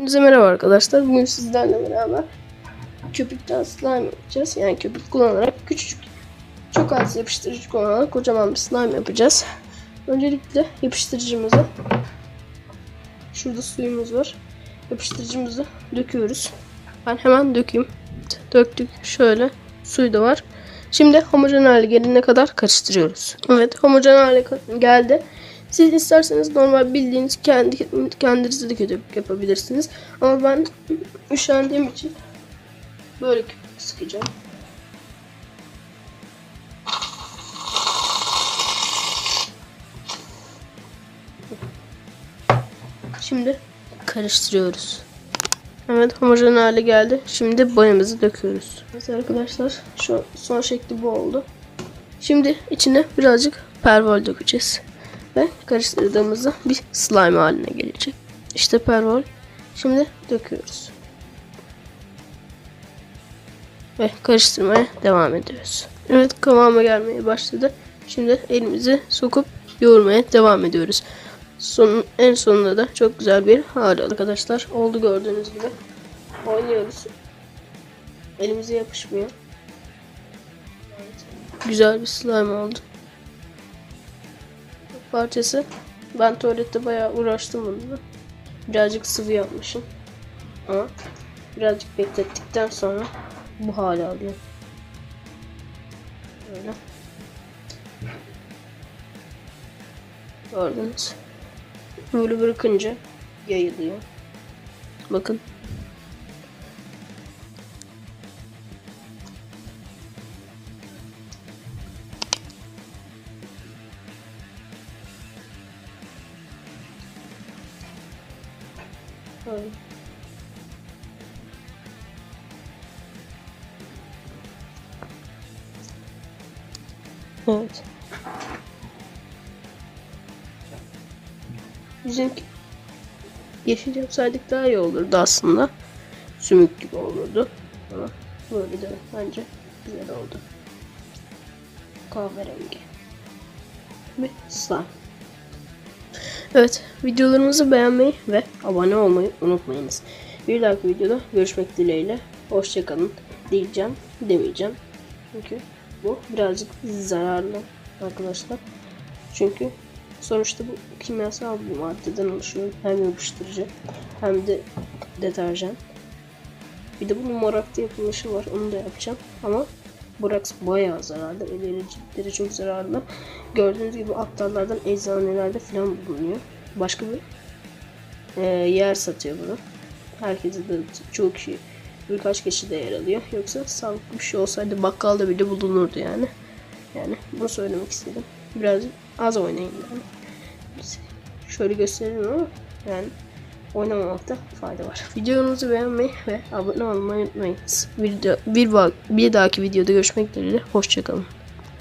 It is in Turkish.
Hepinize merhaba arkadaşlar. Bugün sizlerle beraber köpükten slime yapacağız. Yani köpük kullanarak küçücük, çok az yapıştırıcı kullanarak kocaman bir slime yapacağız. Öncelikle yapıştırıcımızı, şurada suyumuz var. Yapıştırıcımızı döküyoruz. Ben hemen dökeyim. Döktük. Şöyle suyu da var. Şimdi homojen hale gelene kadar karıştırıyoruz. Evet, homojen hale geldi. Siz isterseniz normal bildiğiniz kendinizi de köpük yapabilirsiniz. Ama ben üşendiğim için böyle köpük sıkacağım. Şimdi karıştırıyoruz. Evet, homojen hale geldi. Şimdi boyamızı döküyoruz. Evet arkadaşlar, şu son şekli bu oldu. Şimdi içine birazcık pervol dökeceğiz. Ve karıştırdığımızda bir slime haline gelecek. İşte pervol. Şimdi döküyoruz. Ve karıştırmaya devam ediyoruz. Evet, kıvama gelmeye başladı. Şimdi elimizi sokup yoğurmaya devam ediyoruz. En sonunda da çok güzel bir hal aldı. Arkadaşlar oldu, gördüğünüz gibi. Oynuyoruz. Elimize yapışmıyor. Evet. Güzel bir slime oldu. Parçası. Ben tuvalette bayağı uğraştım bununla. Birazcık sıvı yapmışım. Ama birazcık beklettikten sonra bu hale alıyor. Böyle. Gördünüz. Böyle bırakınca yayılıyor. Bakın. Böyle. Evet. Bizimki yeşil yapsaydık daha iyi olurdu aslında. Sümük gibi olurdu. Ama böyle de bence güzel oldu. Kahverengi. Ve slime. Evet, videolarımızı beğenmeyi ve abone olmayı unutmayınız. Bir dahaki videoda görüşmek dileğiyle. Hoşça kalın diyeceğim, demeyeceğim. Çünkü bu birazcık zararlı arkadaşlar. Çünkü sonuçta bu kimyasal bir maddeden oluşuyor. Hem yapıştırıcı hem de deterjan. Bir de bunun morakta yapılışı var. Onu da yapacağım. Ama boraks bayağı zararlı. Ciltleri çok zararlı. Gördüğünüz gibi aktarlardan eczanelerde falan bulunuyor. Başka bir yer satıyor bunu. Herkese de, çoğu kişi, birkaç kişi de yer alıyor. Yoksa sağlıklı bir şey olsaydı bakkalda bile bulunurdu yani. Yani bunu söylemek istedim. Birazcık az oynayın yani. Şöyle gösteririm ama yani oynamamakta fayda var. Videomuzu beğenmeyi ve abone olmayı unutmayınız. Bir dahaki videoda görüşmek dileğiyle. Hoşça kalın.